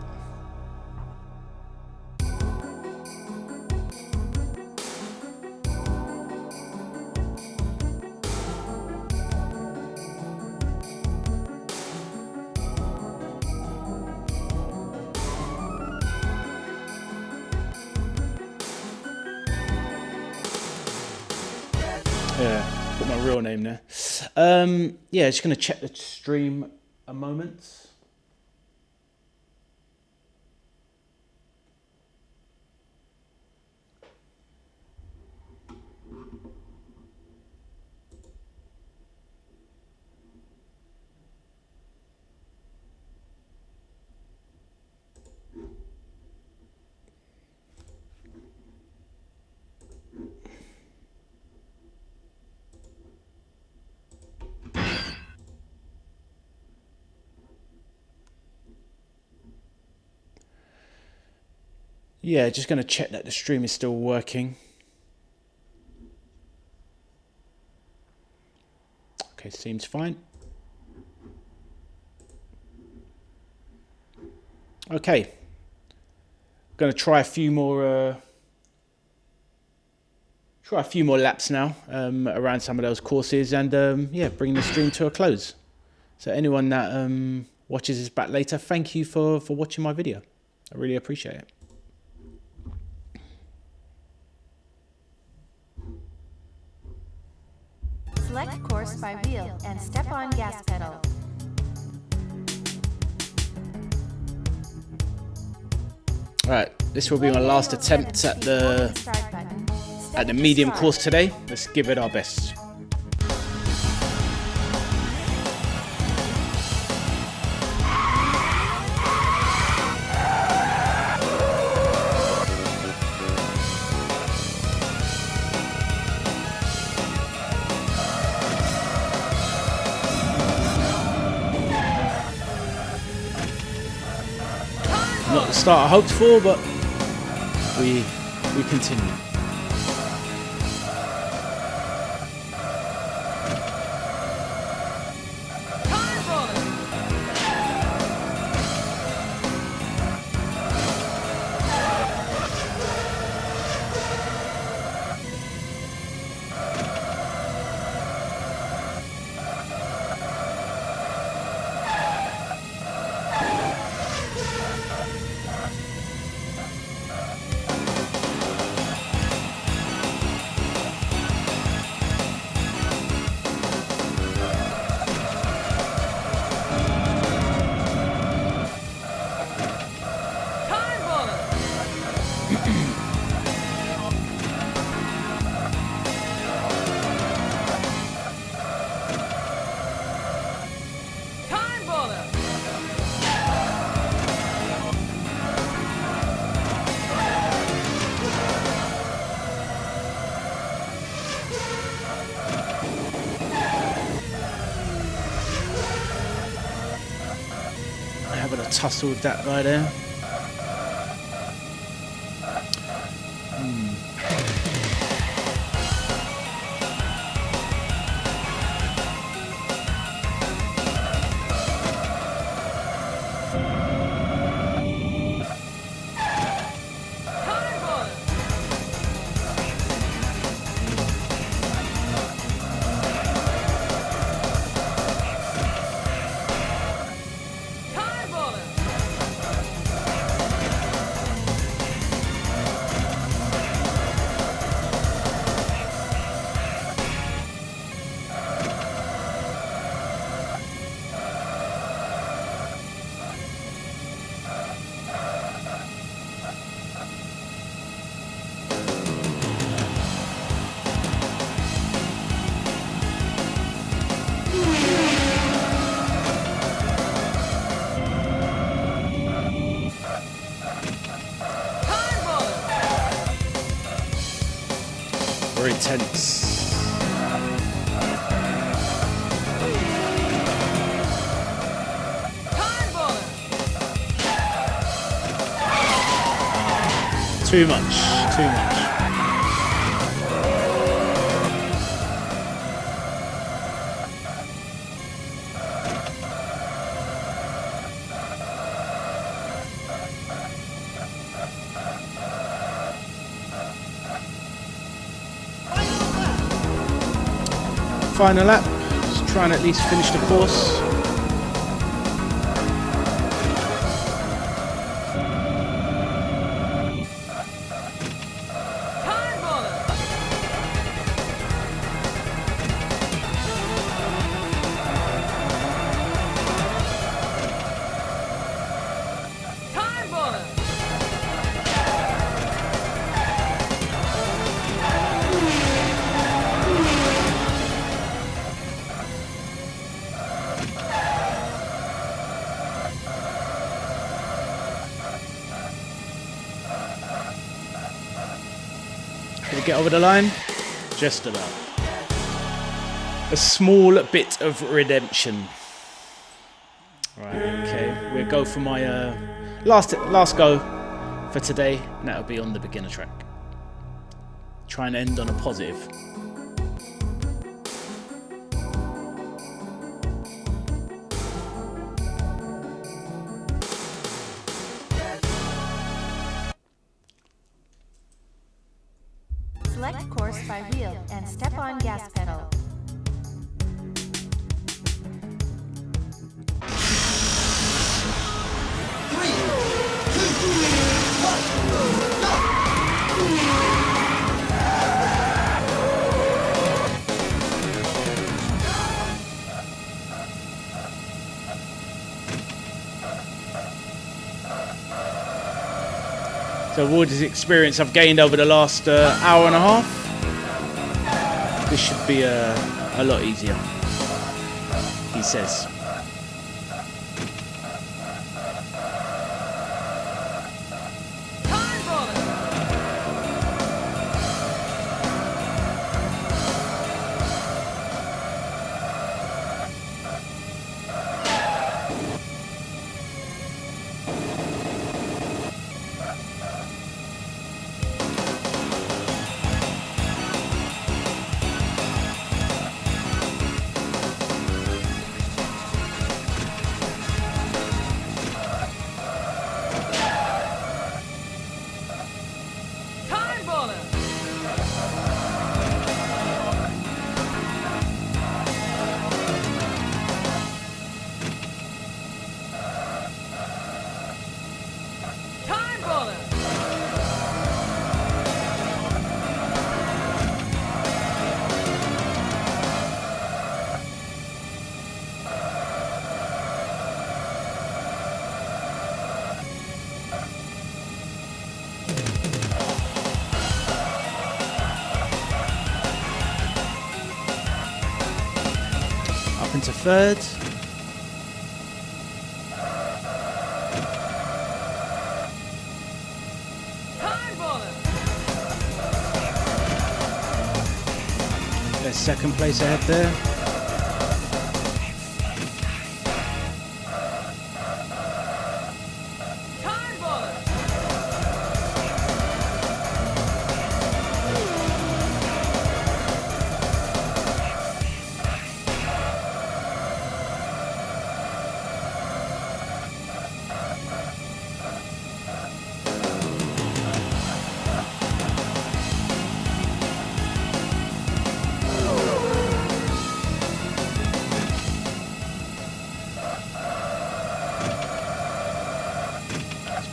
real name there. Yeah, just going to check the stream a moment. Yeah, just going to check that the stream is still working. Okay, seems fine. Okay, going to try a few more laps now around some of those courses, and yeah, bring the stream to a close. So anyone that watches this back later, thank you for watching my video. I really appreciate it. Select course by wheel and step on gas pedal. Alright, this will be my last attempt at the medium course today. Let's give it our best. Not the start I hoped for, but we continue. Having a tussle with that guy there. Very tense. Too much, too much. Final lap, just try and at least finish the course. to get over the line? Just about. A small bit of redemption. Right, okay. We'll go for my last go for today, and that'll be on the beginner track. Try and end on a positive. Select course by wheel and step on gas pedal. So with this experience I've gained over the last hour and a half, this should be a lot easier, he says. Into third. There's second place ahead there.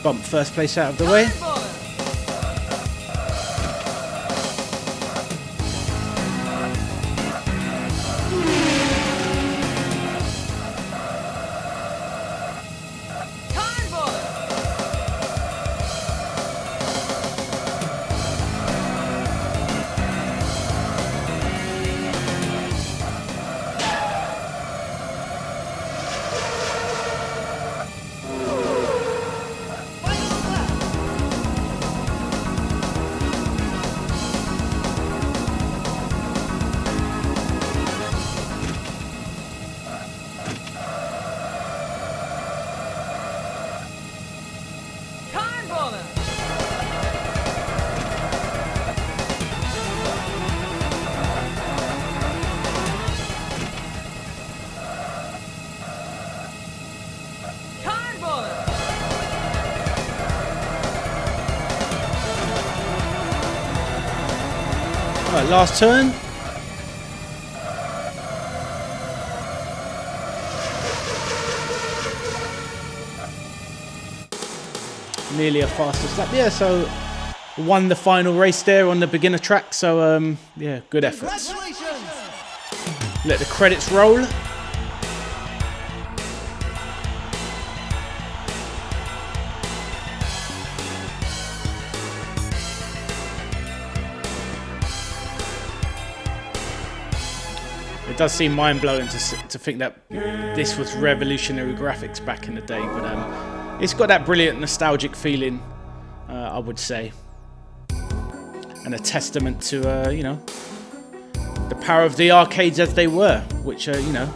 Bump first place out of the way. Right, last turn. Nearly a faster slap. Yeah, so won the final race there on the beginner track. So yeah, good efforts. Let the credits roll. It does seem mind-blowing to think that this was revolutionary graphics back in the day, but it's got that brilliant nostalgic feeling, I would say. and a testament to you know, the power of the arcades as they were, which you know,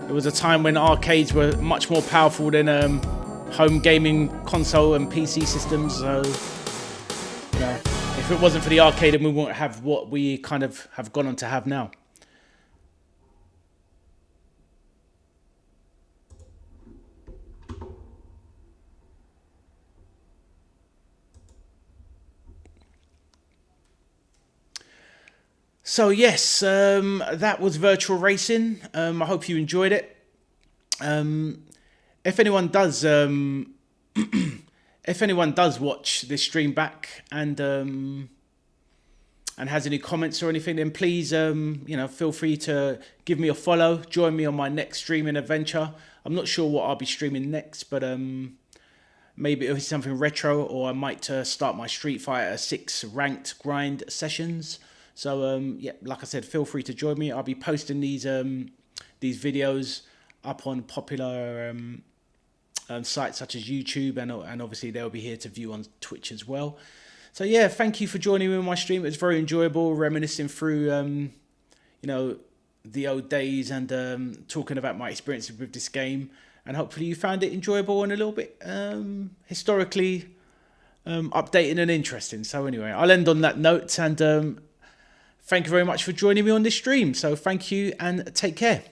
there was a time when arcades were much more powerful than home gaming console and PC systems. So you know, if it wasn't for the arcade, then we wouldn't have what we kind of have gone on to have now. So yes, that was Virtual Racing. I hope you enjoyed it. If anyone does, if anyone does watch this stream back and has any comments or anything, then please, you know, feel free to give me a follow. Join me on my next streaming adventure. I'm not sure what I'll be streaming next, but maybe it'll be something retro, or I might start my Street Fighter 6 ranked grind sessions. So yeah, like I said, feel free to join me. I'll be posting these videos up on popular sites such as YouTube, and obviously they'll be here to view on Twitch as well. So yeah, thank you for joining me on my stream. It was very enjoyable, reminiscing through you know, the old days, and talking about my experiences with this game. And hopefully you found it enjoyable and a little bit historically updating and interesting. So anyway, I'll end on that note, and thank you very much for joining me on this stream. So thank you and take care.